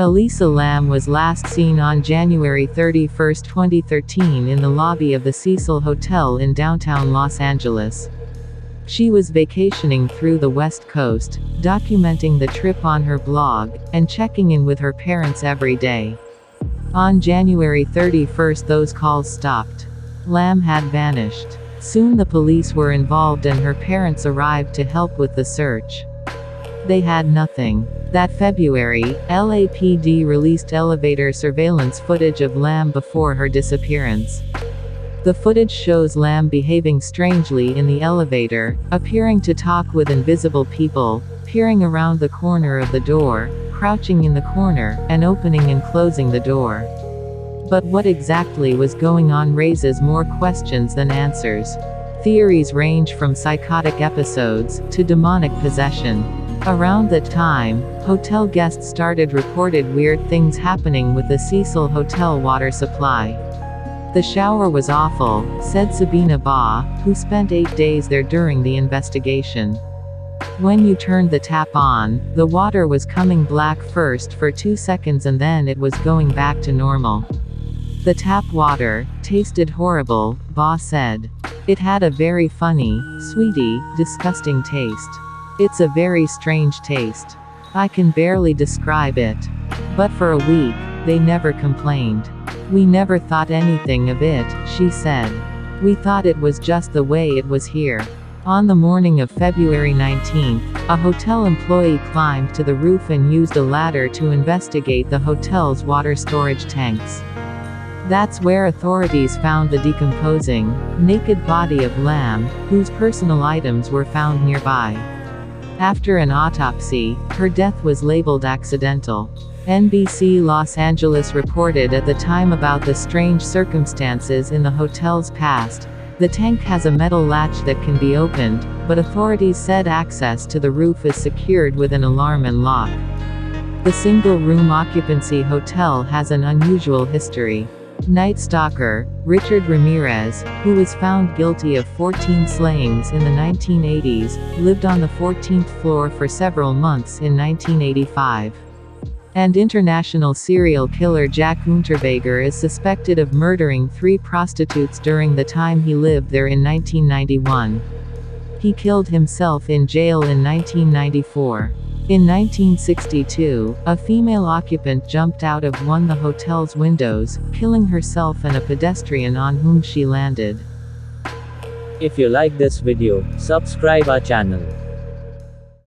Elisa Lam was last seen on January 31, 2013 in the lobby of the Cecil Hotel in downtown Los Angeles. She was vacationing through the West Coast, documenting the trip on her blog, and checking in with her parents every day. On January 31, those calls stopped. Lam had vanished. Soon the police were involved and her parents arrived to help with the search. They had nothing. That February, LAPD released elevator surveillance footage of Lam before her disappearance. The footage shows Lam behaving strangely in the elevator, appearing to talk with invisible people, peering around the corner of the door, crouching in the corner, and opening and closing the door. But what exactly was going on raises more questions than answers. Theories range from psychotic episodes to demonic possession. Around that time, hotel guests started reported weird things happening with the Cecil Hotel water supply. The shower was awful, said Sabina Ba, who spent 8 days there during the investigation. When you turned the tap on, the water was coming black first for 2 seconds and then it was going back to normal. The tap water tasted horrible, Ba said. It had a very funny, sweety, disgusting taste. It's a very strange taste. I can barely describe it. But for a week, they never complained. We never thought anything of it, she said. We thought it was just the way it was here. On the morning of February 19, a hotel employee climbed to the roof and used a ladder to investigate the hotel's water storage tanks. That's where authorities found the decomposing, naked body of Lam, whose personal items were found nearby. After an autopsy, her death was labeled accidental. NBC Los Angeles reported at the time about the strange circumstances in the hotel's past. The tank has a metal latch that can be opened, but authorities said access to the roof is secured with an alarm and lock. The single-room occupancy hotel has an unusual history. Night Stalker, Richard Ramirez, who was found guilty of 14 slayings in the 1980s, lived on the 14th floor for several months in 1985. And international serial killer Jack Unterweger is suspected of murdering 3 prostitutes during the time he lived there in 1991. He killed himself in jail in 1994. In 1962, a female occupant jumped out of one of the hotel's windows, killing herself and a pedestrian on whom she landed. If you like this video, subscribe our channel.